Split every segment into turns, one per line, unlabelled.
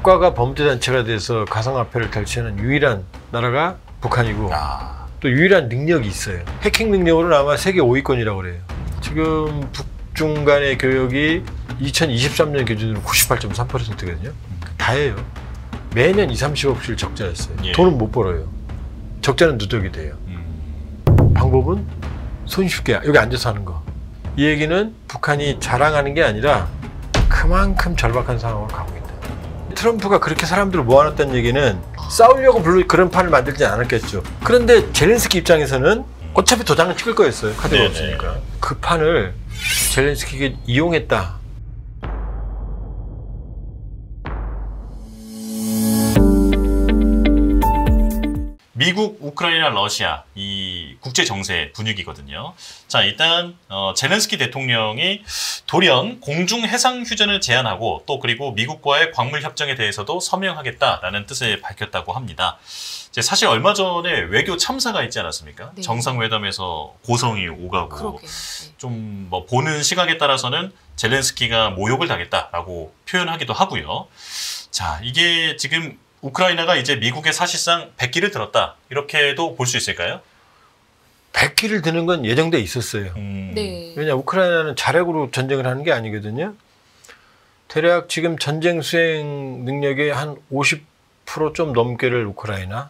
국가가 범죄단체가 돼서 가상화폐를 탈취하는 유일한 나라가 북한이고 또 유일한 능력이 있어요. 해킹 능력으로는 아마 세계 5위권이라고 그래요. 지금 북중 간의 교역이 2023년 기준으로 98.3%거든요. 다예요. 매년 20-30억씩 적자였어요.
예.
돈은 못 벌어요. 적자는 누적이 돼요. 방법은 손쉽게 여기 앉아서 하는 거. 이 얘기는 북한이 자랑하는 게 아니라 그만큼 절박한 상황으로 가고 있다. 트럼프가 그렇게 사람들을 모아놨다는 얘기는 싸우려고 물론 그런 판을 만들지 않았겠죠. 그런데 젤렌스키 입장에서는 어차피 도장을 찍을 거였어요. 카드가
네네.
없으니까. 그 판을 젤렌스키가 이용했다.
미국, 우크라이나, 러시아 이 국제 정세 분위기거든요. 자, 일단 젤렌스키 대통령이 돌연 공중 해상 휴전을 제안하고 또 그리고 미국과의 광물 협정에 대해서도 서명하겠다라는 뜻을 밝혔다고 합니다. 이제 사실 얼마 전에 외교 참사가 있지 않았습니까?
네.
정상회담에서 고성이 오가고
그러게. 네.
좀 뭐 보는 시각에 따라서는 젤렌스키가 모욕을 당했다라고 표현하기도 하고요. 자, 이게 지금 우크라이나가 이제 미국에 사실상 백기를 들었다 이렇게도 볼 수 있을까요?
백기를 드는 건 예정돼 있었어요.
네.
왜냐 우크라이나는 자력으로 전쟁을 하는 게 아니거든요. 대략 지금 전쟁 수행 능력의 한 50% 좀 넘게를 우크라이나,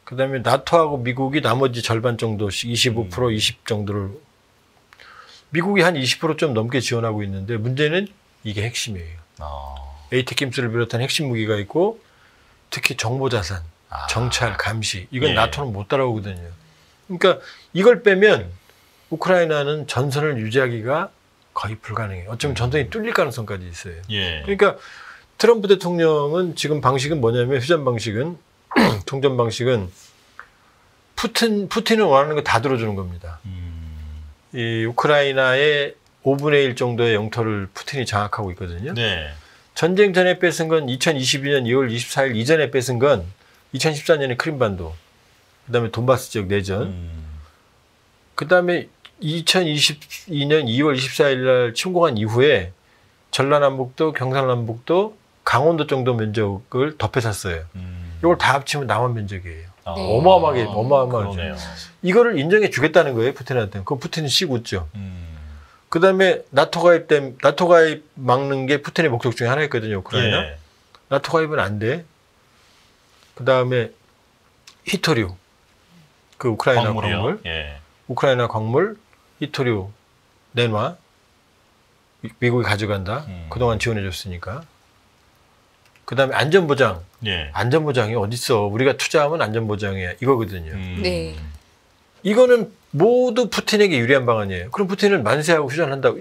그다음에 나토하고 미국이 나머지 절반 정도씩 25% 20 정도를, 미국이 한 20% 좀 넘게 지원하고 있는데 문제는 이게 핵심이에요. 에이티킴스를 비롯한 핵심 무기가 있고 특히 정보자산, 정찰, 감시 이건
예.
나토는 못 따라오거든요. 그러니까 이걸 빼면 우크라이나는 전선을 유지하기가 거의 불가능해요. 어쩌면 전선이 뚫릴 가능성까지 있어요.
예.
그러니까 트럼프 대통령은 지금 방식은 뭐냐면 휴전 방식은 종전 방식은 푸틴은 원하는 거 다 들어주는 겁니다. 이 우크라이나의 5분의 1 정도의 영토를 푸틴이 장악하고 있거든요.
네.
전쟁 전에 뺏은 건 2022년 2월 24일 이전에 뺏은 건 2014년에 크림반도, 그다음에 돈바스 지역 내전, 그다음에 2022년 2월 24일 날 침공한 이후에 전라남북도, 경상남북도, 강원도 정도 면적을 덮여샀어요. 이걸 다 합치면 남한 면적이에요.
네.
어마어마하죠.
그러네요.
이거를 인정해 주겠다는 거예요, 푸틴한테는. 그럼 푸틴은 씩 웃죠. 그다음에 나토 가입 막는 게 푸틴의 목적 중에 하나였거든요, 우크라이나.
예.
나토 가입은 안 돼. 그다음에 히토류, 그 우크라이나
광물이요?
광물,
예.
우크라이나 광물, 히토류 내놔. 미국이 가져간다. 그동안 지원해줬으니까. 그다음에 안전보장.
예.
안전보장이 어딨어? 우리가 투자하면 안전보장이야. 이거거든요.
네.
이거는 모두 푸틴에게 유리한 방안이에요. 그럼 푸틴은 만세하고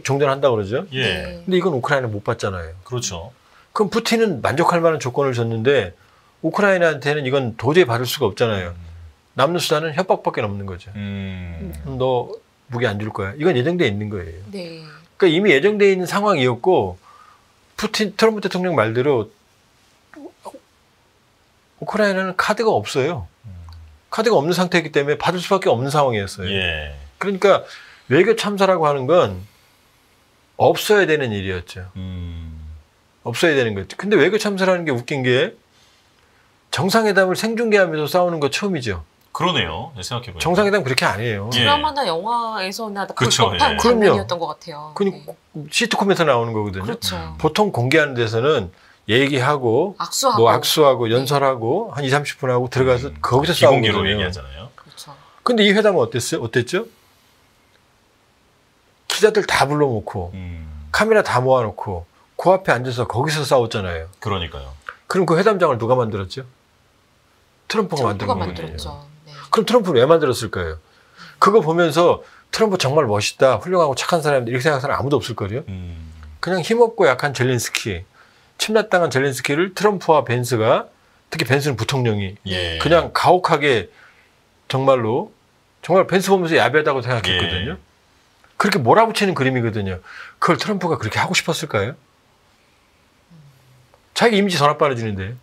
종전한다고 그러죠.
예.
네.
근데 이건 우크라이나 못 받잖아요.
그렇죠.
그럼 푸틴은 만족할 만한 조건을 줬는데 우크라이나한테는 이건 도저히 받을 수가 없잖아요. 남는 수단은 협박밖에 없는 거죠. 너 무기 안 줄 거야. 이건 예정돼 있는 거예요.
네.
그러니까 이미 예정돼 있는 상황이었고 트럼프 대통령 말대로 우크라이나는 카드가 없어요. 카드가 없는 상태이기 때문에 받을 수밖에 없는 상황이었어요.
예.
그러니까 외교 참사라고 하는 건 없어야 되는 일이었죠. 없어야 되는 거죠. 근데 외교 참사라는 게 웃긴 게 정상회담을 생중계하면서 싸우는 거 처음이죠.
그러네요. 생각해보니까.
정상회담 그렇게 안 해요.
예.
드라마나 영화에서나 볼
그렇죠,
법한
예.
장면이었던 것 같아요.
그러니까 시트콤에서 나오는 거거든요.
그렇죠.
보통 공개하는 데서는 얘기하고
악수하고.
뭐 악수하고 연설하고 한 20-30분 하고 들어가서 거기서 싸우는
기본기로
거예요.
얘기하잖아요.
그렇죠.
근데 이 회담은 어땠죠? 기자들 다 불러놓고 카메라 다 모아놓고 그 앞에 앉아서 거기서 싸웠잖아요.
그러니까요.
그럼 그 회담장을 누가 만들었죠? 트럼프가 만든
트럼프가
거거든요.
만들었죠. 네.
그럼 트럼프는 왜 만들었을까요? 그거 보면서 트럼프 정말 멋있다, 훌륭하고 착한 사람인데 이렇게 생각하는 사람 아무도 없을 거예요. 그냥 힘없고 약한 젤렌스키, 침략당한 젤렌스키를 트럼프와 벤스가, 특히 벤스는 부통령이
예.
그냥 가혹하게 정말 벤스 보면서 야비하다고 생각했거든요.
예.
그렇게 몰아붙이는 그림이거든요. 그걸 트럼프가 그렇게 하고 싶었을까요? 자기 이미지 더 나빠지는데.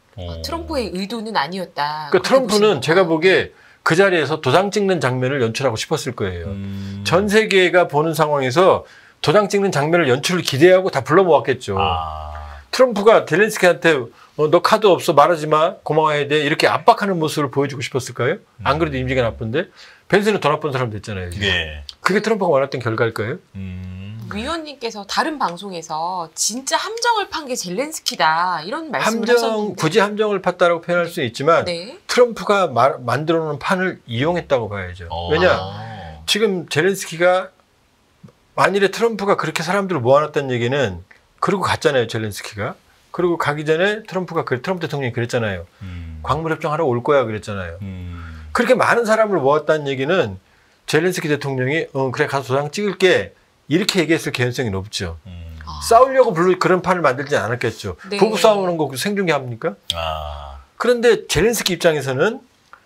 트럼프의 의도는 아니었다.
그러니까 트럼프는 제가 보기에 그 자리에서 도장 찍는 장면을 연출하고 싶었을 거예요. 전 세계가 보는 상황에서 도장 찍는 장면을 연출을 기대하고 다 불러 모았겠죠. 트럼프가 젤렌스키한테 너 카드 없어 말하지 마 고마워해야 돼 이렇게 압박하는 모습을 보여주고 싶었을까요? 안 그래도 이미지가 나쁜데 벤스는 더 나쁜 사람 됐잖아요. 지금.
예.
그게 트럼프가 원했던 결과일까요?
위원님께서 다른 방송에서 진짜 함정을 판 게 젤렌스키다 이런 말씀을
함정
하셨는데
굳이 함정을 팠다라고 표현할 수는 있지만
네.
트럼프가 만들어 놓은 판을 이용했다고 봐야죠. 왜냐? 지금 젤렌스키가 만일에 트럼프가 그렇게 사람들을 모아놨다는 얘기는 그러고 갔잖아요. 젤렌스키가. 그리고 가기 전에 트럼프 대통령이 그랬잖아요. 광물협정하러 올 거야 그랬잖아요. 그렇게 많은 사람을 모았다는 얘기는 젤렌스키 대통령이 그래 가서 도장 찍을게 이렇게 얘기했을 개연성이 높죠. 싸우려고 그런 판을 만들지 않았겠죠.
네.
부부 싸우는 거 생중계 합니까? 그런데 젤렌스키 입장에서는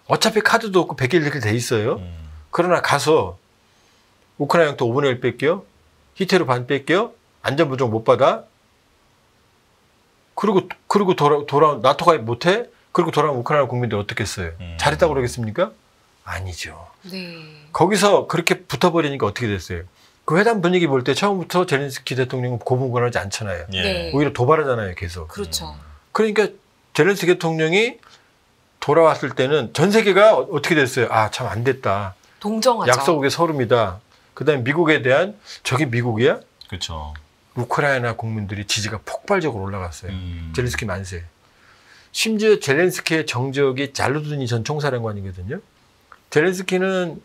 어차피 카드도 없고 100일 이렇게 돼 있어요. 그러나 가서 우크라이나 영토 5분의 1 뺏겨, 히테로 반 뺏겨, 안전보장 못 받아. 그리고 돌아온 나토가 못해. 그리고 돌아온 우크라이나 국민들 어떻겠어요? 잘했다고 그러겠습니까? 아니죠.
네.
거기서 그렇게 붙어버리니까 어떻게 됐어요? 그 회담 분위기 볼 때 처음부터 젤렌스키 대통령은 고분고분하지 않잖아요.
예.
네.
오히려 도발하잖아요, 계속.
그렇죠.
그러니까 젤렌스키 대통령이 돌아왔을 때는 전 세계가 어떻게 됐어요? 아, 참 안 됐다.
동정하죠.
약속의 서름이다. 그다음에 미국에 대한 저게 미국이야?
그렇죠.
우크라이나 국민들이 지지가 폭발적으로 올라갔어요. 젤렌스키 만세. 심지어 젤렌스키의 정적이 잘루드니 전 총사령관이거든요. 젤렌스키는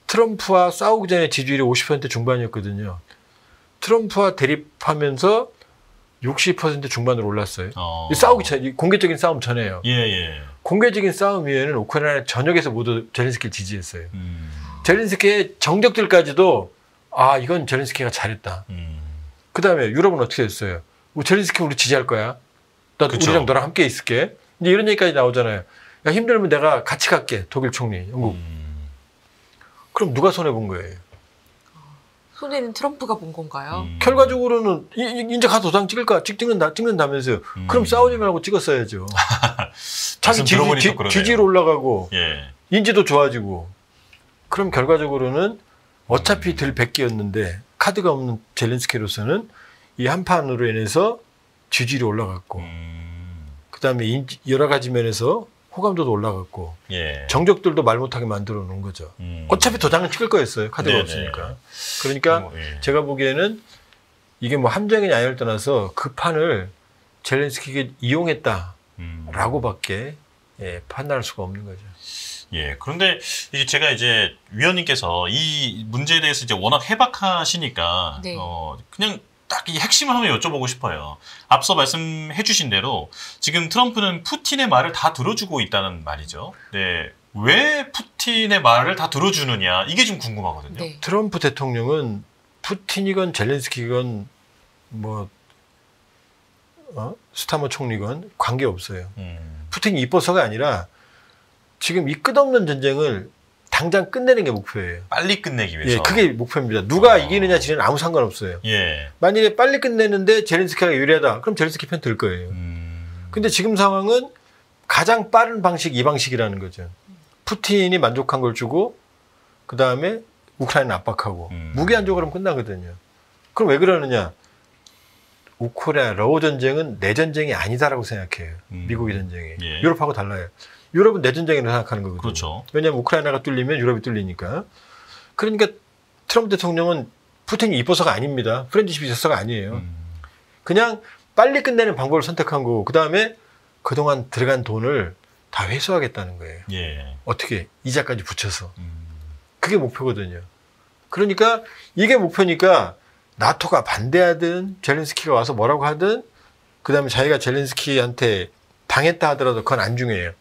트럼프와 싸우기 전에 지지율이 50% 중반이었거든요. 트럼프와 대립하면서 60% 중반으로 올랐어요. 싸우기 전, 공개적인 싸움 전에요.
예.
공개적인 싸움 위에는 우크라이나 전역에서 모두 젤렌스키를 지지했어요. 젤렌스키의 정적들까지도 아 이건 젤렌스키가 잘했다. 그 다음에 유럽은 어떻게 됐어요? 젤렌스키 우리 지지할 거야. 나
그쵸.
우리랑 너랑 함께 있을게. 이제 이런 얘기까지 나오잖아요. 야, 힘들면 내가 같이 갈게. 독일 총리, 영국. 그럼 누가 손해 본 거예요?
손해는 트럼프가 본 건가요?
결과적으로는 이제 가서 도장 찍는다면서요. 그럼 싸우지 말고 찍었어야죠. 자기
말씀 들어보니 또 그러네요.
지지로 올라가고
예.
인지도 좋아지고. 그럼 결과적으로는 어차피 들 100개였는데 카드가 없는 젤렌스키로서는 이 한판으로 인해서 지지율이 올라갔고 그다음에 여러 가지 면에서 호감도도 올라갔고
예.
정적들도 말 못하게 만들어 놓은 거죠. 어차피 도장은 찍을 거였어요. 카드가
네네.
없으니까. 그러니까
예.
제가 보기에는 이게 뭐 함정이냐 아니냐를 떠나서 그 판을 젤렌스키가 이용했다라고밖에 판단할 수가 없는 거죠.
예. 그런데 이제 제가 이제 위원님께서 이 문제에 대해서 이제 워낙 해박하시니까
네.
그냥 딱 이 핵심을 한번 여쭤보고 싶어요. 앞서 말씀해 주신 대로 지금 트럼프는 푸틴의 말을 다 들어주고 있다는 말이죠. 네. 왜 푸틴의 말을 다 들어주느냐 이게 좀 궁금하거든요.
네.
트럼프 대통령은 푸틴이건 젤렌스키건 뭐 스타머 총리건 관계없어요. 푸틴이 이뻐서가 아니라 지금 이 끝없는 전쟁을 당장 끝내는 게 목표예요.
빨리 끝내기 위해서.
예, 그게 목표입니다. 누가 이기느냐 지는 아무 상관없어요.
예.
만약에 빨리 끝내는데 젤렌스키가 유리하다. 그럼 젤렌스키 편 들 거예요. 근데 지금 상황은 가장 빠른 방식 이 방식이라는 거죠. 푸틴이 만족한 걸 주고 그다음에 우크라이나 압박하고 무기 안 주고 그러면 끝나거든요. 그럼 왜 그러느냐? 우크라이나 러우 전쟁은 내 전쟁이 아니다라고 생각해요. 미국의 전쟁이.
예.
유럽하고 달라요. 유럽은 내 전쟁이라고 생각하는 거거든요.
그렇죠.
왜냐하면 우크라이나가 뚫리면 유럽이 뚫리니까. 그러니까 트럼프 대통령은 푸틴이 이뻐서가 아닙니다. 프렌드십이 있어서가 아니에요. 그냥 빨리 끝내는 방법을 선택한 거고 그다음에 그동안 들어간 돈을 다 회수하겠다는 거예요.
예.
어떻게? 이자까지 붙여서. 그게 목표거든요. 그러니까 이게 목표니까 나토가 반대하든 젤렌스키가 와서 뭐라고 하든 그다음에 자기가 젤렌스키한테 당했다 하더라도 그건 안 중요해요.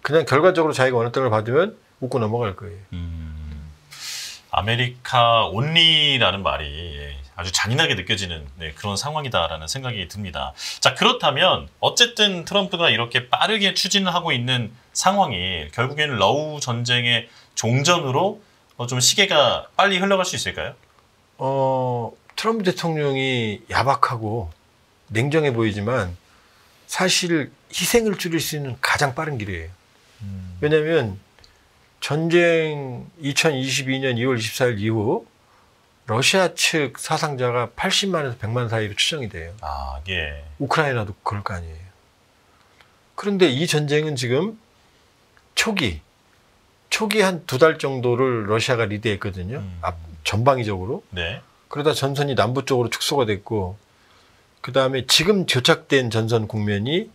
그냥 결과적으로 자기가 원했던 걸 받으면 웃고 넘어갈 거예요.
아메리카 온리라는 말이 아주 잔인하게 느껴지는 그런 상황이다라는 생각이 듭니다. 자, 그렇다면 어쨌든 트럼프가 이렇게 빠르게 추진을 하고 있는 상황이 결국에는 러우 전쟁의 종전으로 좀 시계가 빨리 흘러갈 수 있을까요?
트럼프 대통령이 야박하고 냉정해 보이지만 사실 희생을 줄일 수 있는 가장 빠른 길이에요. 왜냐하면 전쟁 2022년 2월 24일 이후 러시아 측 사상자가 80만에서 100만 사이로 추정이 돼요.
아, 예.
우크라이나도 그럴 거 아니에요. 그런데 이 전쟁은 지금 초기 한 2달 정도를 러시아가 리드했거든요. 전방위적으로.
네.
그러다 전선이 남부 쪽으로 축소가 됐고, 그 다음에 지금 교착된 전선 국면이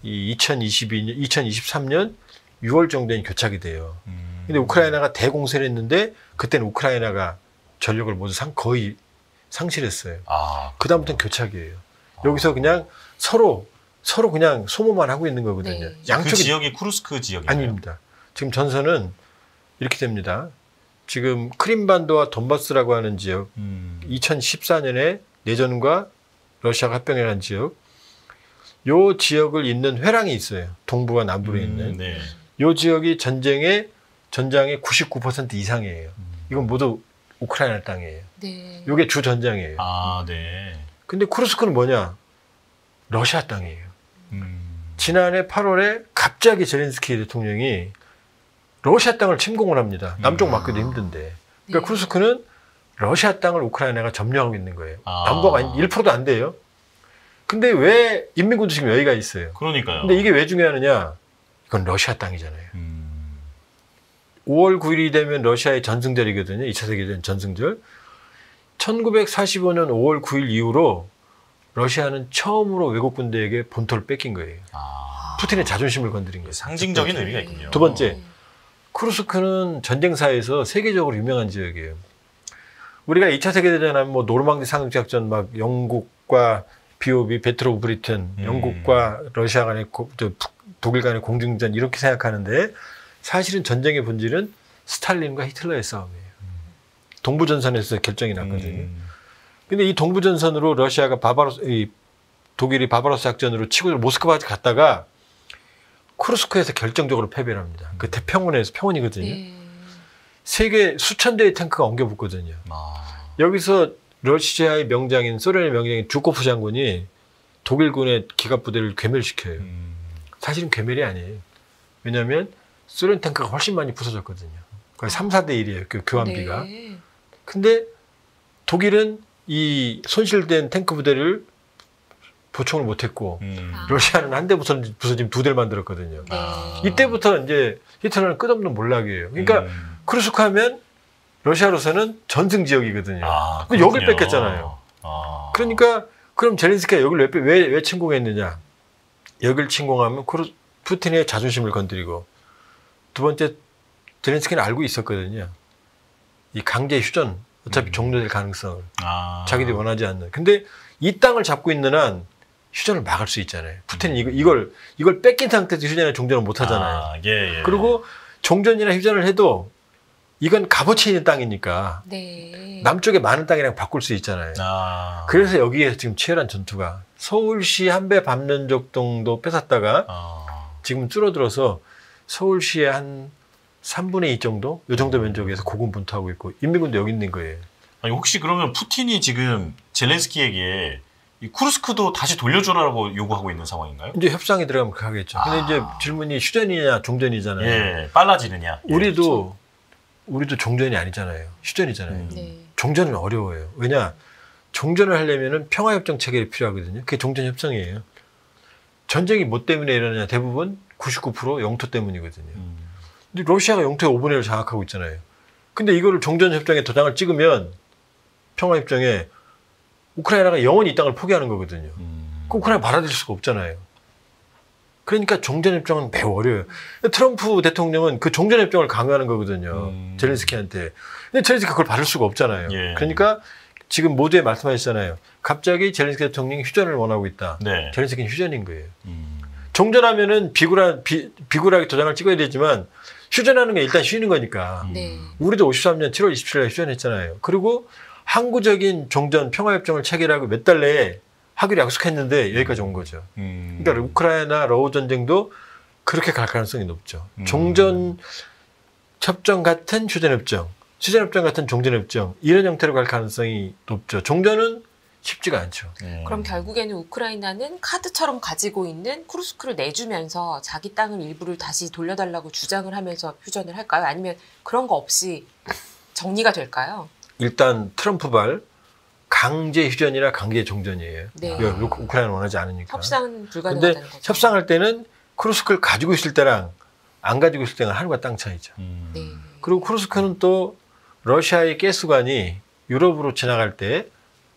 이 2023년 6월 정도에 교착이 돼요. 근데 우크라이나가 대공세를 했는데 그때는 우크라이나가 전력을 모두 거의 상실했어요. 그다음부터는 교착이에요. 여기서 그냥 서로 그냥 소모만 하고 있는 거거든요.
네.
양쪽이
그 지역이 쿠르스크 지역인가요?
아닙니다. 지금 전선은 이렇게 됩니다. 지금 크림반도와 돈바스라고 하는 지역, 2014년에 내전과 러시아가 합병이라는 지역, 요 지역을 잇는 회랑이 있어요. 동부와 남부에 있는.
네.
요 지역이 전장의 99% 이상이에요. 이건 모두 우크라이나 땅이에요.
네.
요게 주 전장이에요.
네.
근데 쿠르스크는 뭐냐? 러시아 땅이에요. 지난해 8월에 갑자기 젤렌스키 대통령이 러시아 땅을 침공을 합니다. 남쪽 막기도 힘든데. 그러니까
네.
쿠르스크는 러시아 땅을 우크라이나가 점령하고 있는 거예요. 남부가 1%도 안 돼요. 근데 왜 인민군도 지금 여기가 있어요.
그러니까요.
근데 이게 왜 중요하느냐? 이건 러시아 땅이잖아요. 5월 9일이 되면 러시아의 전승절이거든요. 2차 세계대전 전승절. 1945년 5월 9일 이후로 러시아는 처음으로 외국 군대에게 본토를 뺏긴 거예요. 푸틴의 자존심을 건드린 거예요.
상징적인 의미가 있군요.
두 번째, 쿠르스크는 전쟁사에서 세계적으로 유명한 지역이에요. 우리가 2차 세계대전 하면 뭐 노르망디 상륙작전 막 영국과 비오비, 배틀 오브 브리튼, 영국과 러시아 간의 독일 간의 공중전 이렇게 생각하는데 사실은 전쟁의 본질은 스탈린과 히틀러의 싸움이에요. 동부전선에서 결정이 났거든요. 근데 이 동부전선으로 러시아가 독일이 바바로스 작전으로 치고 모스크바까지 갔다가 쿠르스크에서 결정적으로 패배를 합니다. 그 평원이거든요.
네.
세계 수천 대의 탱크가 엉겨붙거든요. 여기서 러시아의 명장인 소련의 명장인 주코프 장군이 독일군의 기갑부대를 괴멸시켜요. 사실은 괴멸이 아니에요. 왜냐하면 소련 탱크가 훨씬 많이 부서졌거든요. 거의 3, 4대 1이에요. 그 교환비가.
네.
근데 독일은 이 손실된 탱크 부대를 보충을 못했고 러시아는 한 대 부서지면 2대를 만들었거든요.
네.
이때부터 이제 히틀러는 끝없는 몰락이에요. 그러니까 쿠르스크 하면 러시아로서는 전승 지역이거든요. 여길 뺏겼잖아요. 그러니까 그럼 젤렌스키가 여기를 왜 침공했느냐? 여기를 침공하면 푸틴의 자존심을 건드리고, 두 번째 젤렌스키는 알고 있었거든요. 이 강제 휴전 어차피 종료될 가능성을 자기들이 원하지 않는. 근데 이 땅을 잡고 있는 한 휴전을 막을 수 있잖아요. 푸틴은 이걸 뺏긴 상태에서 휴전이나 종전을 못 하잖아요.
예.
그리고 종전이나 휴전을 해도 이건 값어치 있는 땅이니까
네.
남쪽에 많은 땅이랑 바꿀 수 있잖아요. 그래서 여기에 지금 치열한 전투가 서울시 한배 반면적 정도 뺏었다가 지금 줄어들어서 서울시의 한 3분의 2 정도? 이 정도 면적에서 고군분투하고 있고 인민군도 여기 있는 거예요.
아니, 혹시 그러면 푸틴이 지금 젤렌스키에게 이 쿠르스크도 다시 돌려줘라고 요구하고 있는 상황인가요?
이제 협상에 들어가면 그렇게 하겠죠. 근데 이제 질문이 휴전이냐 종전이잖아요.
예, 빨라지느냐.
우리도 종전이 아니잖아요. 휴전이잖아요.
네.
종전은 어려워요. 왜냐? 종전을 하려면은 평화협정 체결이 필요하거든요. 그게 종전협정이에요. 전쟁이 뭐 때문에 일어나냐? 대부분 99% 영토 때문이거든요. 근데 러시아가 영토의 5분의 1을 장악하고 있잖아요. 근데 이거를 종전협정에 도장을 찍으면 평화협정에 우크라이나가 영원히 이 땅을 포기하는 거거든요. 그 우크라이나 받아들일 수가 없잖아요. 그러니까 종전협정은 매우 어려워요. 트럼프 대통령은 그 종전협정을 강요하는 거거든요. 젤렌스키한테. 근데 젤렌스키가 그걸 받을 수가 없잖아요.
예.
그러니까 지금 모두에 말씀하셨잖아요. 갑자기 젤렌스키 대통령이 휴전을 원하고 있다.
네.
젤렌스키는 휴전인 거예요. 종전하면은 비굴하게 도장을 찍어야 되지만 휴전하는 게 일단 쉬는 거니까.
네.
우리도 53년 7월 27일에 휴전했잖아요. 그리고 항구적인 종전 평화협정을 체결하고 몇 달 내에 하기로 약속했는데 여기까지 온 거죠. 그러니까 우크라이나 러우 전쟁도 그렇게 갈 가능성이 높죠. 종전 협정 같은 휴전협정, 휴전협정 같은 종전협정 이런 형태로 갈 가능성이 높죠. 종전은 쉽지가 않죠.
그럼 결국에는 우크라이나는 카드처럼 가지고 있는 쿠르스크를 내주면서 자기 땅을 일부를 다시 돌려달라고 주장을 하면서 휴전을 할까요? 아니면 그런 거 없이 정리가 될까요?
일단 트럼프발 강제 휴전이나 강제 종전이에요.
네.
우크라이나는 원하지 않으니까.
협상 불가능하다는
근데
거죠.
협상할 때는 쿠르스크를 가지고 있을 때랑 안 가지고 있을 때는 하늘과 땅 차이죠.
네.
그리고 쿠르스크는 또 러시아의 가스관이 유럽으로 지나갈 때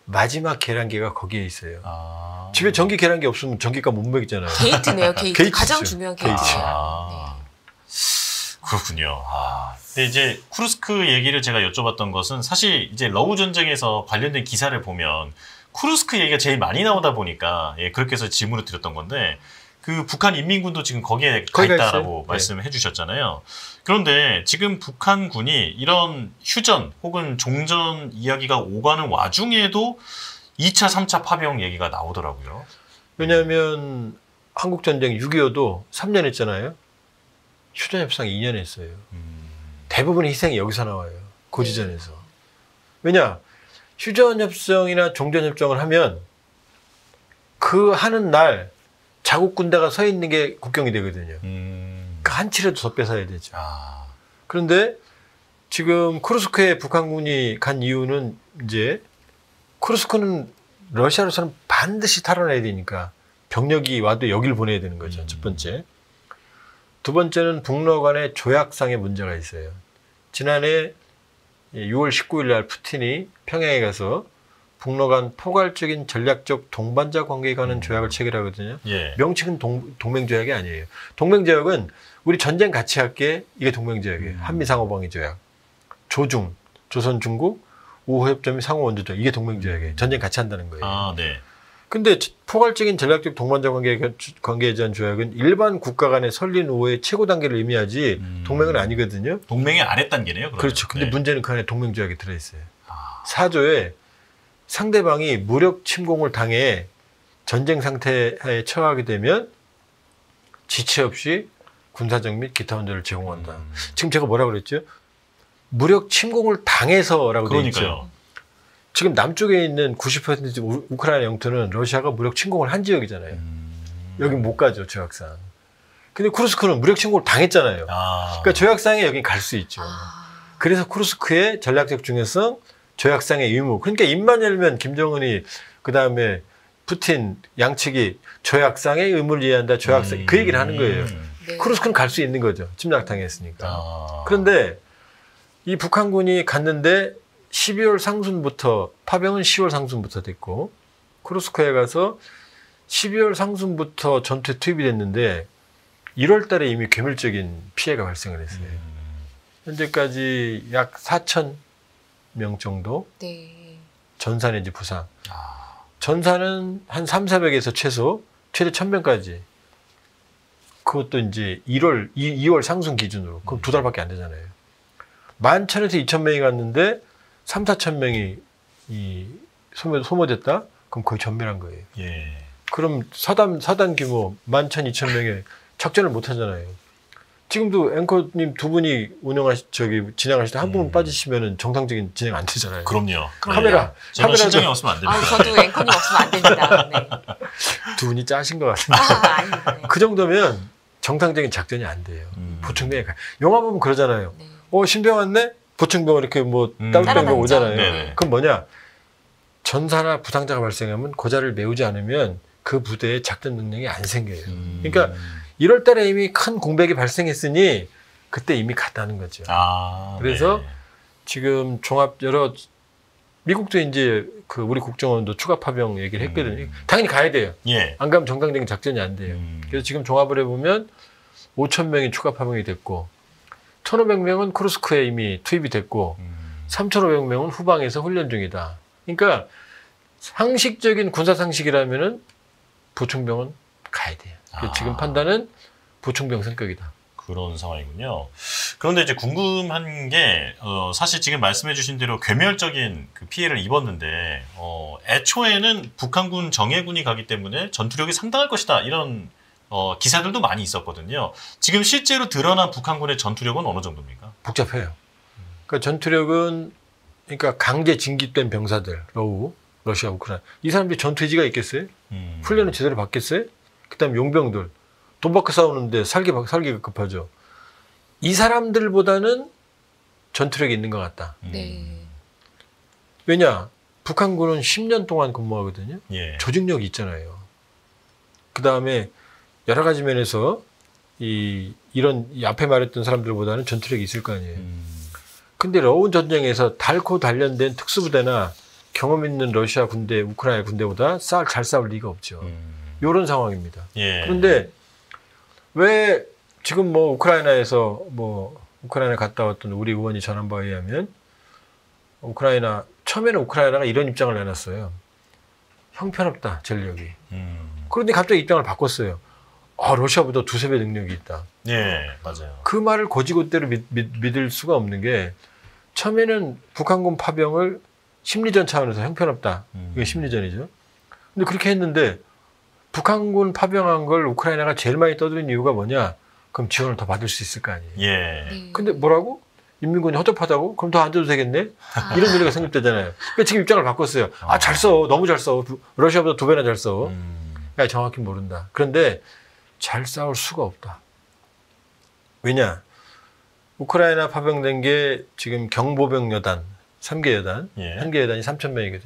마지막 계량기가 거기에 있어요.
아.
집에 전기 계량기 없으면 전기가 못 먹이잖아요.
게이트네요, 게이트.
게이트죠.
가장 중요한
게이트.
게이트예요.
아. 그렇군요. 근데 이제 쿠르스크 얘기를 제가 여쭤봤던 것은 사실 이제 러우 전쟁에서 관련된 기사를 보면 쿠르스크 얘기가 제일 많이 나오다 보니까 예, 그렇게 해서 질문을 드렸던 건데 그 북한 인민군도 지금 거기에 가
거기가
있다라고
있어요?
말씀을 해주셨잖아요. 그런데 지금 북한군이 이런 휴전 혹은 종전 이야기가 오가는 와중에도 2차, 3차 파병 얘기가 나오더라고요.
왜냐하면 한국전쟁 6.25도 3년 했잖아요. 휴전협상 2년 했어요. 대부분의 희생이 여기서 나와요. 고지전에서. 왜냐? 휴전협정이나 종전협정을 하면 그 하는 날 자국 군대가 서 있는 게 국경이 되거든요. 그 한 치라도 더 뺏어야 되죠.
아.
그런데 지금 쿠르스크에 북한군이 간 이유는 이제 쿠르스크는 러시아로서는 반드시 탈환해야 되니까 병력이 와도 여길 보내야 되는 거죠. 첫 번째. 두 번째는 북러 간의 조약상의 문제가 있어요. 지난해 6월 19일 날 푸틴이 평양에 가서 북러 간 포괄적인 전략적 동반자 관계에 관한 조약을 체결하거든요.
예.
명칭은 동맹조약이 아니에요. 동맹조약은 우리 전쟁 같이 할게, 이게 동맹조약이에요. 한미상호방위 조약. 조중, 조선, 중국, 우호협정 및 상호원조조약, 이게 동맹조약이에요. 전쟁 같이 한다는 거예요.
아, 네.
근데 포괄적인 전략적 동반자 관계에 대한 조약은 일반 국가 간의 설린 우호의 최고 단계를 의미하지 동맹은 아니거든요.
동맹의 아랫단계네요. 그러면.
그렇죠. 근데
네.
문제는 그 안에 동맹조약이 들어있어요.
아.
4조에 상대방이 무력 침공을 당해 전쟁 상태에 처하게 되면 지체 없이 군사적 및 기타 원조를 제공한다. 지금 제가 뭐라고 그랬죠? 무력 침공을 당해서라고 돼 있죠.
그러니까요.
지금 남쪽에 있는 90% 우크라이나 영토는 러시아가 무력 침공을 한 지역이잖아요. 여기 못 가죠, 조약상. 근데 쿠르스크는 무력 침공을 당했잖아요.
아.
그러니까 조약상에 여긴 갈 수 있죠.
아.
그래서 쿠르스크의 전략적 중요성, 조약상의 의무. 그러니까 입만 열면 김정은이 그다음에 푸틴 양측이 조약상의 의무를 이해한다. 조약상 그 얘기를 하는 거예요.
네.
쿠르스크는 갈 수 있는 거죠. 침략당했으니까.
아.
그런데 이 북한군이 갔는데 12월 상순부터 파병은 10월 상순부터 됐고 쿠르스크에 가서 12월 상순부터 전투에 투입이 됐는데 1월 달에 이미 괴멸적인 피해가 발생을 했어요. 현재까지 약 4천 명 정도
네.
전사 내지 부상.
아.
전사는 한 3,400에서 최대 1,000명까지. 그것도 이제 2월 상순 기준으로. 그럼 2달밖에 안 되잖아요. 11,000에서 2,000명이 갔는데 3, 4천 명이 소모됐다? 그럼 거의 전멸한 거예요.
예.
그럼 사단 규모 11,000, 2,000명에 작전을 못 하잖아요. 지금도 앵커님 두 분이 진행하실 때 한 분 빠지시면 정상적인 진행 안 되잖아요.
그럼요.
카메라.
저는
카메라도-
신장이 없으면 안 됩니다.
저도 앵커님 없으면 안 됩니다. 네.
두 분이 짜신 것 같은데.
아닙니다. 네.
그 정도면 정상적인 작전이 안 돼요. 보충병이 영화 보면 그러잖아요.
네.
신병 왔네? 보충병 이렇게 뭐 따로병
따라다니죠.
오잖아요.
네네.
그럼 뭐냐? 전사나 부상자가 발생하면 그 자리를 메우지 않으면 그 부대의 작전 능력이 안 생겨요. 그러니까 1월 달에 이미 큰 공백이 발생했으니 그때 이미 갔다는 거죠.
아,
그래서
네.
지금 미국도 이제 그 우리 국정원도 추가 파병 얘기를 했거든요. 당연히 가야 돼요.
예.
안 가면 정상적인 작전이 안 돼요. 그래서 지금 종합을 해보면 5,000명이 추가 파병이 됐고 1,500명은 쿠르스크에 이미 투입이 됐고 3,500명은 후방에서 훈련 중이다. 그러니까 상식적인 군사 상식이라면은 보충병은 가야 돼요. 그래서 지금 판단은 보충병 성격이다.
그런 상황이군요. 그런데 이제 궁금한 게 사실 지금 말씀해주신 대로 괴멸적인 그 피해를 입었는데 애초에는 북한군 정예군이 가기 때문에 전투력이 상당할 것이다 이런 기사들도 많이 있었거든요. 지금 실제로 드러난 북한군의 전투력은 어느 정도입니까?
복잡해요. 그러니까 전투력은 그러니까 강제 징집된 병사들, 러시아, 우크라이나 이 사람들이 전투 의지가 있겠어요? 훈련을 제대로 받겠어요? 그다음 용병들 돈 받고 싸우는데 살기가 급하죠. 이 사람들보다는 전투력이 있는 것 같다.
네.
왜냐? 북한군은 10년 동안 근무하거든요.
예.
조직력이 있잖아요. 그 다음에 여러 가지 면에서 이런 이 앞에 말했던 사람들보다는 전투력이 있을 거 아니에요. 근데 러운 전쟁에서 닳고 단련된 특수부대나 경험 있는 러시아 군대, 우크라이나 군대보다 잘 싸울 리가 없죠. 이런 상황입니다.
예.
그런데 왜 지금 뭐 우크라이나에서 우크라이나 갔다 왔던 우리 의원이 전한 바에 의하면 처음에는 우크라이나가 이런 입장을 내놨어요. 형편없다, 전력이. 그런데 갑자기 입장을 바꿨어요. 러시아보다 2~3배 능력이 있다.
예, 맞아요.
그 말을 고지고대로 믿을 수가 없는 게 처음에는 북한군 파병을 심리전 차원에서 형편없다. 이게 심리전이죠. 근데 그렇게 했는데 북한군 파병한 걸 우크라이나가 제일 많이 떠드는 이유가 뭐냐? 그럼 지원을 더 받을 수 있을 거 아니에요.
예.
네.
근데 뭐라고? 인민군이 허접하다고? 그럼 더 안 줘도 되겠네? 이런 논리가 성립되잖아요. 그러니까 지금 입장을 바꿨어요. 잘 써. 너무 잘 써. 러시아보다 2배나 잘 써. 야, 정확히 모른다. 그런데 잘 싸울 수가 없다. 왜냐? 우크라이나 파병된 게 지금 경보병 여단, 3개 여단,
예.
한 개 여단이 3,000명이거든요.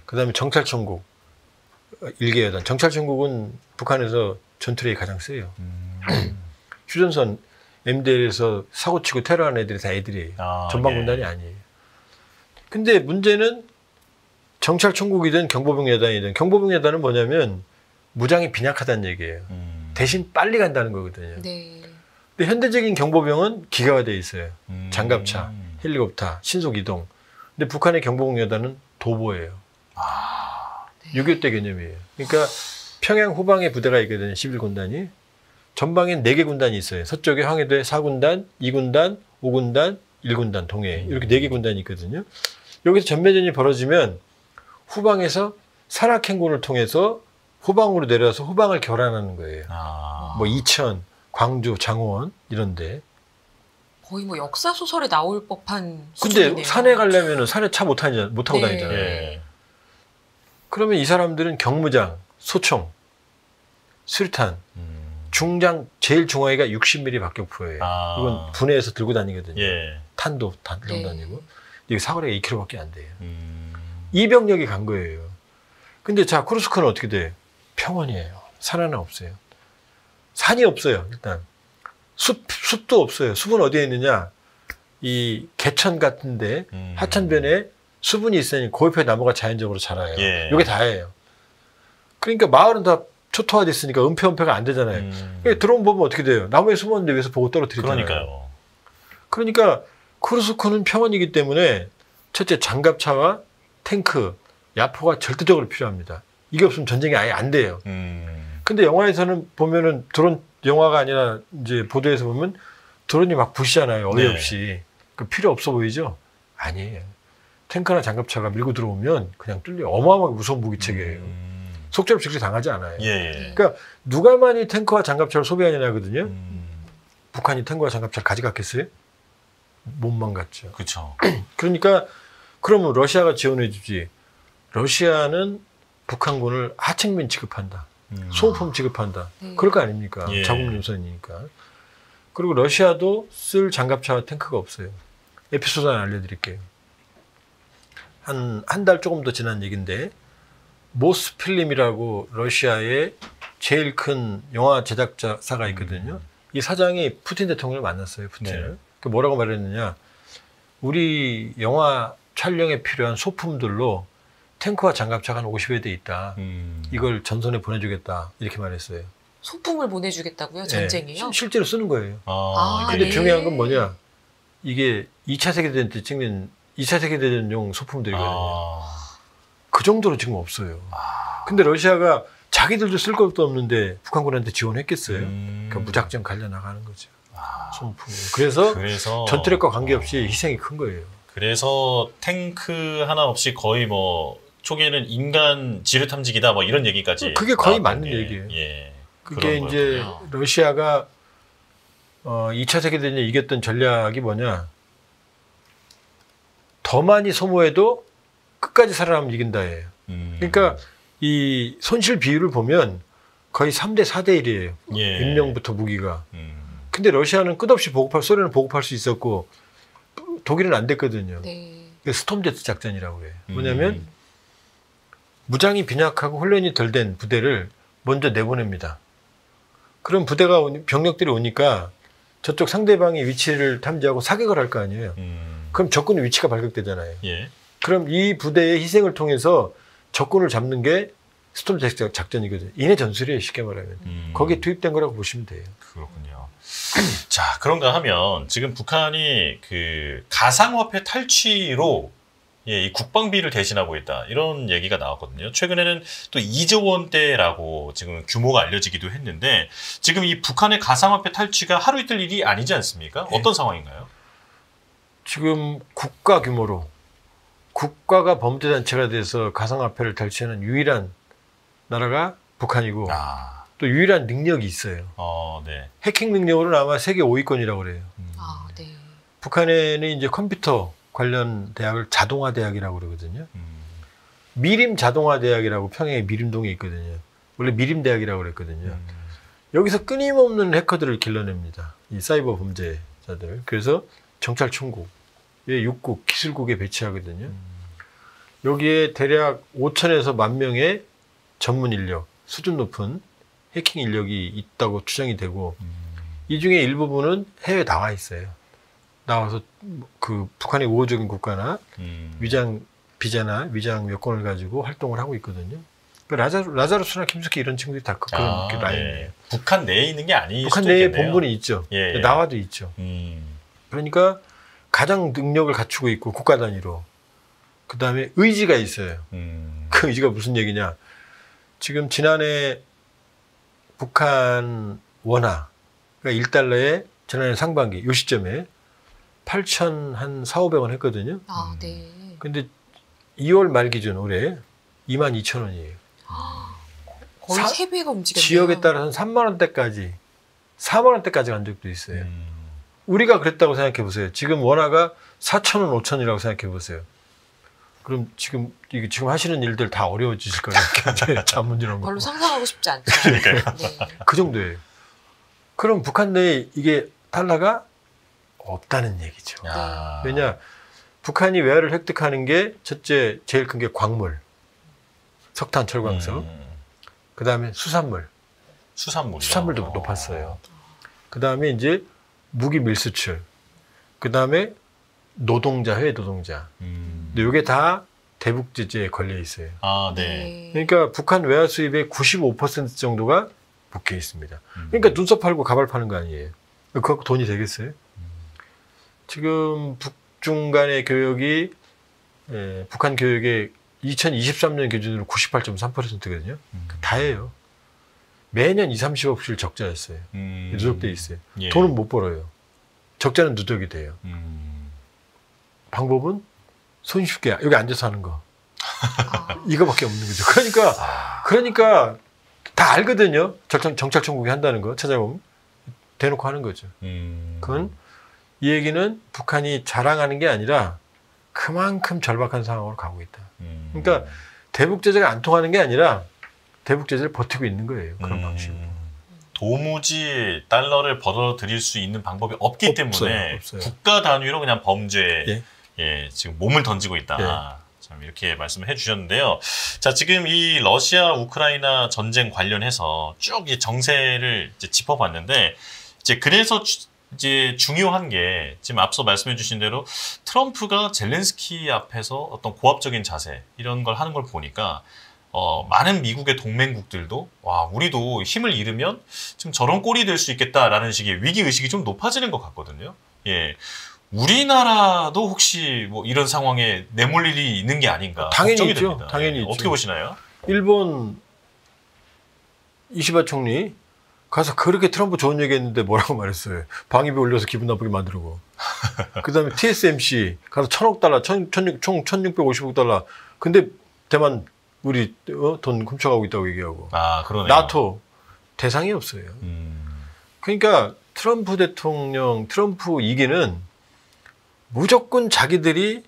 그 다음에 정찰총국, 1개 여단. 정찰총국은 북한에서 전투력이 가장 세요. 휴전선 MDL에서 사고치고 테러하는 애들이 다 애들이에요. 전방군단이 아니에요. 근데 문제는 정찰총국이든 경보병 여단이든 경보병 여단은 뭐냐면 무장이 빈약하다는 얘기예요. 대신 빨리 간다는 거거든요.
네.
근데 현대적인 경보병은 기가화되어 있어요. 장갑차, 헬리콥터, 신속 이동. 근데 북한의 경보병 여단은 도보예요. 6.25 때 개념이에요. 그러니까 평양 후방에 부대가 있거든요. 11군단이. 전방엔 4개 군단이 있어요. 서쪽에 황해도에 4군단, 2군단, 5군단, 1군단, 동해. 이렇게 4개 군단이 있거든요. 여기서 전매전이 벌어지면 후방에서 산악행군을 통해서 후방으로 내려와서 후방을 결란하는 거예요. 뭐 이천, 광주, 장호원 이런데.
거의 뭐 역사 소설에 나올 법한
근데
수준이네요.
산에 가려면 산에 차 못 타고
네.
다니잖아요.
예.
그러면 이 사람들은 경무장, 소총, 수류탄, 중장 제일 중화기가 60mm 박격포예요. 이건 분해해서 들고 다니거든요.
예.
탄도 들고
네.
다니고. 이게 사거리가 2km밖에 안 돼요. 이 병력이 간 거예요. 근데 자, 쿠르스크는 어떻게 돼요? 평원이에요. 산 하나 없어요. 산이 없어요. 일단 숲도 없어요. 숲은 어디에 있느냐? 이 개천 같은데 하천변에 수분이 있으니 그 옆에 나무가 자연적으로 자라요.
예.
이게 다예요. 그러니까 마을은 다 초토화돼 있으니까 은폐가 안 되잖아요. 그러니까 드론 보면 어떻게 돼요? 나무에 숨었는데 위에서 보고 떨어뜨리잖아요.
그러니까요.
그러니까 쿠르스크는 평원이기 때문에 첫째 장갑차와 탱크, 야포가 절대적으로 필요합니다. 이게 없으면 전쟁이 아예 안 돼요. 근데 영화에서는 보면은 드론 영화가 아니라 이제 보도에서 보면 드론이 막 부시잖아요. 어이없이.
네.
그 필요 없어 보이죠? 아니에요. 탱크나 장갑차가 밀고 들어오면 그냥 뚫려. 어마어마하게 무서운 무기체계예요. 속절없이 당하지 않아요.
예.
그러니까 누가 많이 탱크와 장갑차를 소비하냐거든요. 북한이 탱크와 장갑차를 가져갔겠어요? 못 망갔죠.
그렇죠.
그러니까 그러면 러시아가 지원해 주지. 러시아는 북한군을 하층민 취급한다. 소모품 취급한다. 그럴 거 아닙니까?
예.
자국 유선이니까. 그리고 러시아도 쓸 장갑차와 탱크가 없어요. 에피소드 하나 알려드릴게요. 한 달 조금 더 지난 얘기인데 모스필름이라고 러시아의 제일 큰 영화 제작사가 있거든요. 이 사장이 푸틴 대통령을 만났어요. 푸틴을.
네.
그 뭐라고 말했느냐. 우리 영화 촬영에 필요한 소품들로 탱크와 장갑차가 한 50여 대 있다. 이걸 전선에 보내주겠다. 이렇게 말했어요.
소품을 보내주겠다고요? 전쟁이요?
실제로 쓰는 거예요. 근데
네.
중요한 건 뭐냐. 이게 2차 세계대전 때 찍는 2차 세계대전용 소품들이거든요. 그 정도로 지금 없어요. 근데 러시아가 자기들도 쓸 것도 없는데 북한군한테 지원했겠어요? 그러니까 무작정 갈려나가는 거죠. 소품을. 그래서 전투력과 관계없이 희생이 큰 거예요.
그래서 탱크 하나 없이 거의 뭐 초기에는 인간 지뢰 탐지기다 뭐 이런 얘기까지.
그게 거의
나왔던
맞는
게,
얘기예요.
예.
그게
그런
이제
거였군요.
러시아가 2차 세계대전에 이겼던 전략이 뭐냐. 더 많이 소모해도 끝까지 살아남으면 이긴다예요. 그러니까 이 손실 비율을 보면 거의 3대 4대 1이에요.
예.
인명부터 무기가. 근데 러시아는 끝없이 보급할, 소련은 보급할 수 있었고 독일은 안 됐거든요.
네.
스톰제트 작전이라고 해요. 뭐냐면 무장이 빈약하고 훈련이 덜 된 부대를 먼저 내보냅니다. 그럼 부대가 병력들이 오니까 저쪽 상대방의 위치를 탐지하고 사격을 할 거 아니에요. 그럼 적군의 위치가 발각되잖아요.
예.
그럼 이 부대의 희생을 통해서 적군을 잡는 게 스톰 작전이거든요. 인해 전술이에요, 쉽게 말하면. 거기에 투입된 거라고 보시면 돼요.
그렇군요. 자, 그런가 하면 지금 북한이 그 가상화폐 탈취로 이 국방비를 대신하고 있다. 이런 얘기가 나왔거든요. 최근에는 또 2조 원대라고 지금 규모가 알려지기도 했는데 지금 이 북한의 가상화폐 탈취가 하루 이틀 일이 아니지 않습니까?
네.
어떤 상황인가요?
지금 국가 규모로 국가가 범죄단체가 돼서 가상화폐를 탈취하는 유일한 나라가 북한이고
아,
또 유일한 능력이 있어요.
네.
해킹 능력으로는 아마 세계 5위권이라고 그래요.
아, 네.
북한에는 이제 컴퓨터 관련 대학을 자동화 대학이라고 그러거든요. 미림 자동화 대학이라고 평양에 미림동에 있거든요. 원래 미림 대학이라고 그랬거든요. 여기서 끊임없는 해커들을 길러냅니다. 이 사이버 범죄자들. 그래서 정찰총국, 육국, 기술국에 배치하거든요. 여기에 대략 5천에서 10,000명의 전문 인력, 수준 높은 해킹 인력이 있다고 추정이 되고 이 중에 일부분은 해외에 나와 있어요. 나와서 그 북한의 우호적인 국가나 위장 비자나 위장 여권을 가지고 활동을 하고 있거든요. 그 라자루스나 김숙희 이런 친구들이 다 그런 라인이에요.
네. 북한 내에 있는 게 아닐
북한
수도
내에
있겠네요.
본부는 있죠.
예, 예.
나와도 있죠. 그러니까 가장 능력을 갖추고 있고 국가 단위로. 그 다음에 의지가 있어요. 그 의지가 무슨 얘기냐. 지금 지난해 북한 원화, 그러니까 1달러에 지난해 상반기 요 시점에 8,400원 했거든요.
아, 네.
근데 2월 말 기준 올해 22,000원이에요.
거의 3배가 움직였네요.
지역에 따라서는 3만 원대까지 4만 원대까지 간 적도 있어요. 우리가 그랬다고 생각해 보세요. 지금 원화가 4,000원, 5,000원이라고 생각해 보세요. 그럼 지금 하시는 일들 다 어려워지실 거예요. 자문 이런 거.
별로 상상하고 싶지 않죠.
그러니까요.
네.
그 정도예요. 그럼 북한 내에 이게 달러가 없다는 얘기죠.
야.
왜냐, 북한이 외화를 획득하는 게 첫째 제일 큰 게 광물, 석탄, 철광석. 그 다음에 수산물.
수산물이요.
수산물도 높았어요. 그 다음에 이제 무기 밀수출. 그 다음에 노동자, 해외 노동자. 근데 이게 다 대북 제재에 걸려 있어요.
아, 네.
그러니까 북한 외화 수입의 95% 정도가 묶여 있습니다. 그러니까 눈썹 팔고 가발 파는 거 아니에요. 그거 돈이 되겠어요? 지금 북중 간의 교역이 북한 교역의 2023년 기준으로 98.3%거든요. 다예요. 매년 2, 30억씩 적자였어요. 누적돼 있어요.
예.
돈은 못 벌어요. 적자는 누적이 돼요. 방법은 손쉽게 여기 앉아서 하는 거. 이거밖에 없는 거죠. 그러니까 다 알거든요. 정찰총국이 한다는 거 찾아보면 대놓고 하는 거죠. 그건 이 얘기는 북한이 자랑하는 게 아니라 그만큼 절박한 상황으로 가고 있다. 그러니까 대북 제재가 안 통하는 게 아니라 대북 제재를 버티고 있는 거예요. 그런 방식으로.
도무지 달러를 벌어들일 수 있는 방법이 없기 때문에
없어요.
국가 단위로 그냥 범죄에
예.
지금 몸을 던지고 있다.
예.
참 이렇게 말씀을 해주셨는데요. 자, 지금 이 러시아 우크라이나 전쟁 관련해서 쭉 이 정세를 이제 짚어봤는데 이제 그래서 이제 중요한 게 지금 앞서 말씀해주신 대로 트럼프가 젤렌스키 앞에서 어떤 고압적인 자세 이런 걸 하는 걸 보니까. 많은 미국의 동맹국들도 와 우리도 힘을 잃으면 지금 저런 꼴이 될 수 있겠다라는 식의 위기 의식이 좀 높아지는 것 같거든요. 예, 우리나라도 혹시 뭐 이런 상황에 내몰릴 일이 있는 게 아닌가
당연히
걱정이
있죠.
됩니다.
당연히 있죠.
어떻게 보시나요? 일본
이시바 총리 가서 그렇게 트럼프 좋은 얘기했는데 뭐라고 말했어요. 방위비 올려서 기분 나쁘게 만들고. 그다음에 TSMC 가서 1,000억 달러, 총 1,650억 달러. 근데 대만 우리 돈 훔쳐가고 있다고 얘기하고.
아, 그러네요.
나토 대상이 없어요. 그러니까 트럼프 대통령, 트럼프 2기는 무조건 자기들이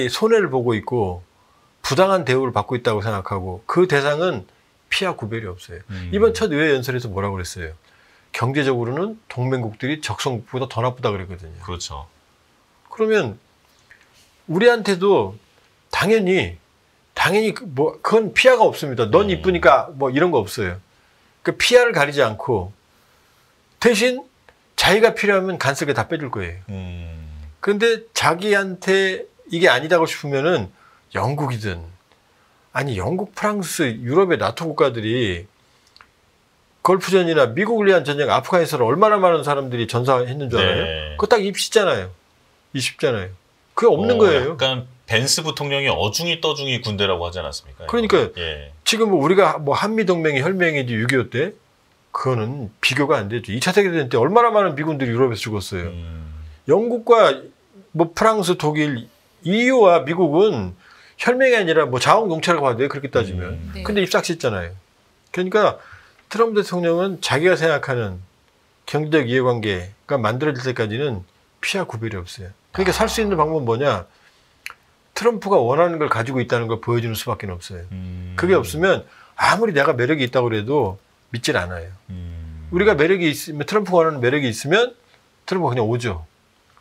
손해를 보고 있고 부당한 대우를 받고 있다고 생각하고 그 대상은 피하 구별이 없어요. 이번 첫 의회 연설에서 뭐라고 그랬어요? 경제적으로는 동맹국들이 적성국보다 더 나쁘다 그랬거든요.
그렇죠.
그러면 우리한테도 당연히 뭐 그건 피하가 없습니다. 넌 이쁘니까 뭐 이런 거 없어요. 그러니까 그 피아를 가리지 않고 대신 자기가 필요하면 간섭게 다 빼줄 거예요. 그런데 자기한테 이게 아니다고 싶으면은 영국이든 아니 영국, 프랑스, 유럽의 나토 국가들이 걸프전이나 미국을 위한 전쟁 아프가니스탄에 얼마나 많은 사람들이 전사했는 줄 알아요?
네.
그거 딱 20잖아요. 20잖아요. 그게 없는 거예요.
약간 벤스 부통령이 어중이 떠중이 군대라고 하지 않았습니까?
그러니까
예.
지금 뭐 우리가 뭐 한미동맹이 혈맹이지 6.25 때 그거는 비교가 안 되죠. 2차 세계대전 때 얼마나 많은 미군들이 유럽에서 죽었어요. 영국과 뭐 프랑스, 독일, EU와 미국은 혈맹이 아니라 뭐 자원공체라고 봐도 돼요. 그렇게 따지면.
네.
근데 입싹했잖아요. 그러니까 트럼프 대통령은 자기가 생각하는 경제적 이해관계가 만들어질 때까지는 피와 구별이 없어요. 그러니까 살 수 있는 방법은 뭐냐? 트럼프가 원하는 걸 가지고 있다는 걸 보여주는 수밖에 없어요. 그게 없으면 아무리 내가 매력이 있다고 해도 믿질 않아요. 우리가 매력이 있으면 트럼프가 원하는 매력이 있으면 트럼프가 그냥 오죠.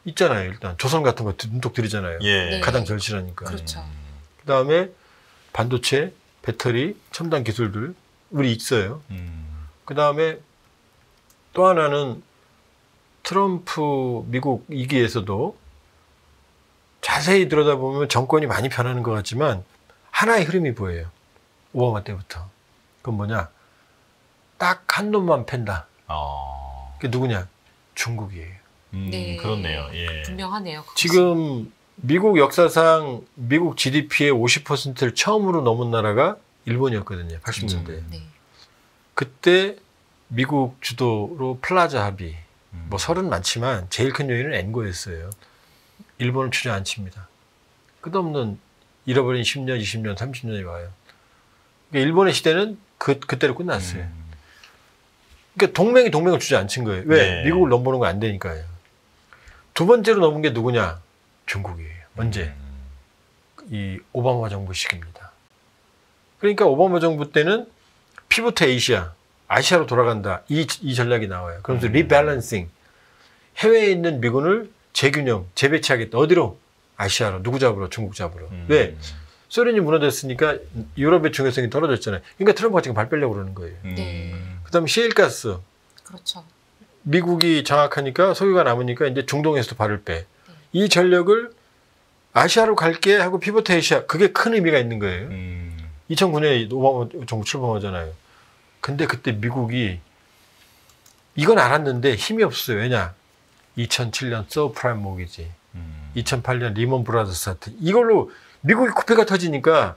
있잖아요. 일단 조선 같은 거 눈독 들이잖아요.
예.
네.
가장 절실하니까.
그렇죠.
그다음에 반도체, 배터리, 첨단 기술들 우리 있어요. 그다음에 또 하나는 트럼프 미국 2기에서도 자세히 들여다보면 정권이 많이 변하는 것 같지만 하나의 흐름이 보여요. 오바마 때부터. 그건 뭐냐? 딱 한 놈만 팬다. 그게 누구냐? 중국이에요.
네.
그렇네요. 예.
분명하네요. 그것이.
지금 미국 역사상 미국 GDP의 50%를 처음으로 넘은 나라가 일본이었거든요. 80년대.
네.
그때 미국 주도로 플라자 합의. 뭐 설은 많지만 제일 큰 요인은 엔고였어요. 일본을 주저앉힙니다. 끝없는 잃어버린 10년, 20년, 30년이 와요. 그러니까 일본의 시대는 그때로 끝났어요. 그러니까 동맹이 동맹을 주저앉힌 거예요. 왜?
네.
미국을 넘보는 거 안 되니까요. 두 번째로 넘은 게 누구냐? 중국이에요. 언제? 이 오바마 정부 시기입니다. 그러니까 오바마 정부 때는 피보트 아시아로 돌아간다. 이 전략이 나와요. 그러면서 리밸런싱. 해외에 있는 미군을 재균형, 재배치하겠다. 어디로? 아시아로. 누구 잡으러? 중국 잡으러. 왜? 소련이 무너졌으니까 유럽의 중요성이 떨어졌잖아요. 그러니까 트럼프가 지금 발 빼려고 그러는 거예요.
네.
그다음에 시일가스.
그렇죠.
미국이 장악하니까 소유가 남으니까 이제 중동에서도 발을 빼. 이 전력을 아시아로 갈게 하고 피보트 아시아. 그게 큰 의미가 있는 거예요. 2009년에 오바마 정부 출범하잖아요. 근데 그때 미국이 이건 알았는데 힘이 없어요. 왜냐? 2007년 서브프라임 모기지. 2008년 리먼 브라더스 사태. 이걸로 미국이 코피가 터지니까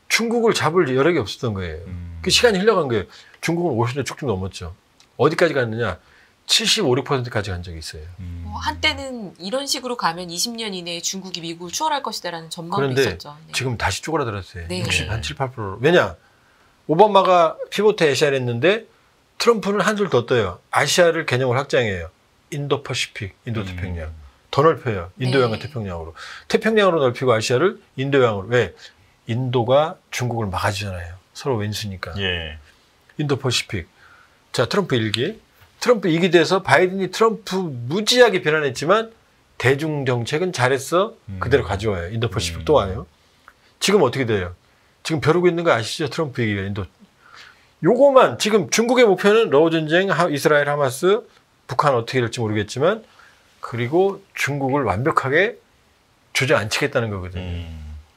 중국을 잡을 여력이 없었던 거예요. 그 시간이 흘러간 거예요. 중국은 50년 쭉쭉 넘었죠. 어디까지 갔느냐? 75, 6%까지 간 적이 있어요.
한때는 이런 식으로 가면 20년 이내에 중국이 미국을 추월할 것이다라는 전망도
그런데
있었죠. 네.
지금 다시 쪼그라들었어요.
네.
60, 한 7, 8%로. 왜냐? 오바마가 피보트 아시아를 했는데 트럼프는 한 줄 더 떠요. 아시아를 개념을 확장해요. 인도 퍼시픽, 인도 태평양. 더 넓혀요. 인도양과
네.
태평양으로. 태평양으로 넓히고 아시아를 인도양으로. 왜? 인도가 중국을 막아주잖아요. 서로 왼수니까.
예.
인도 퍼시픽. 자, 트럼프 1기. 트럼프 2기 돼서 바이든이 트럼프 무지하게 비난했지만 대중 정책은 잘했어. 그대로 가져와요. 인도 퍼시픽 또 와요. 지금 어떻게 돼요? 지금 벼르고 있는 거 아시죠? 트럼프 2기가 인도. 요거만 지금 중국의 목표는 러우 전쟁, 이스라엘 하마스, 북한 어떻게 될지 모르겠지만 그리고 중국을 완벽하게 주저앉히겠다는 거거든요.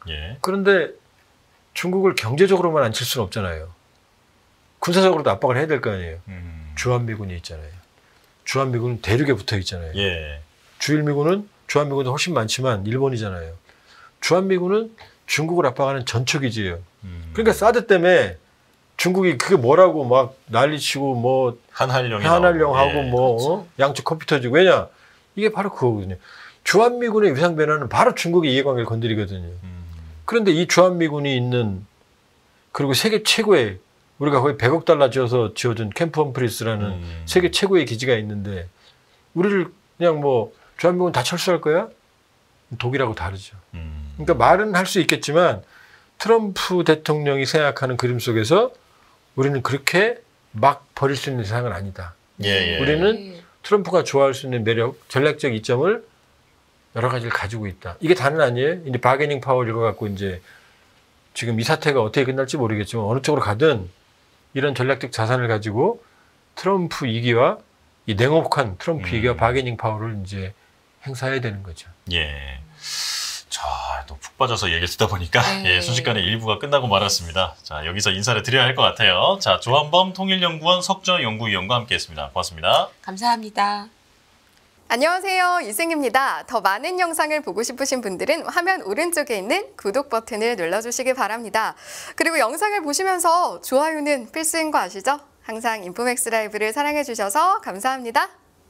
예.
그런데 중국을 경제적으로만 앉힐 수는 없잖아요. 군사적으로도 압박을 해야 될 거 아니에요. 주한미군이 있잖아요. 주한미군은 대륙에 붙어 있잖아요.
예.
주한미군도 훨씬 많지만 일본이잖아요. 주한미군은 중국을 압박하는 전초기지예요. 그러니까 사드 때문에 중국이 그게 뭐라고 막 난리치고 뭐 한한령하고
예.
뭐
그렇죠.
양쪽 커피 터지고 왜냐? 이게 바로 그거거든요. 주한미군의 위상 변화는 바로 중국의 이해관계를 건드리거든요. 그런데 이 주한미군이 있는 그리고 세계 최고의 우리가 거의 100억 달러 지어준 캠프 험프리스라는 세계 최고의 기지가 있는데 우리를 그냥 뭐 주한미군 다 철수할 거야? 독일하고 다르죠. 그러니까 말은 할 수 있겠지만 트럼프 대통령이 생각하는 그림 속에서 우리는 그렇게 막 버릴 수 있는 세상은 아니다.
예.
우리는 트럼프가 좋아할 수 있는 매력, 전략적 이점을 여러 가지를 가지고 있다. 이게 다는 아니에요. 이제 바게닝 파워 읽어갖고 이제 지금 이 사태가 어떻게 끝날지 모르겠지만 어느 쪽으로 가든 이런 전략적 자산을 가지고 트럼프 2기와 이 냉혹한 트럼프 2기와 바게닝 파워를 이제 행사해야 되는 거죠.
예. 자, 또 푹 빠져서 얘기를 듣다 보니까
네.
예, 순식간에 1부가 끝나고 말았습니다. 자, 여기서 인사를 드려야 할 것 같아요. 자, 조한범 통일연구원 석정연구위원과 함께했습니다. 고맙습니다.
감사합니다.
안녕하세요. 이승입니다. 더 많은 영상을 보고 싶으신 분들은 화면 오른쪽에 있는 구독 버튼을 눌러주시기 바랍니다. 그리고 영상을 보시면서 좋아요는 필수인 거 아시죠? 항상 인포맥스 라이브를 사랑해주셔서 감사합니다.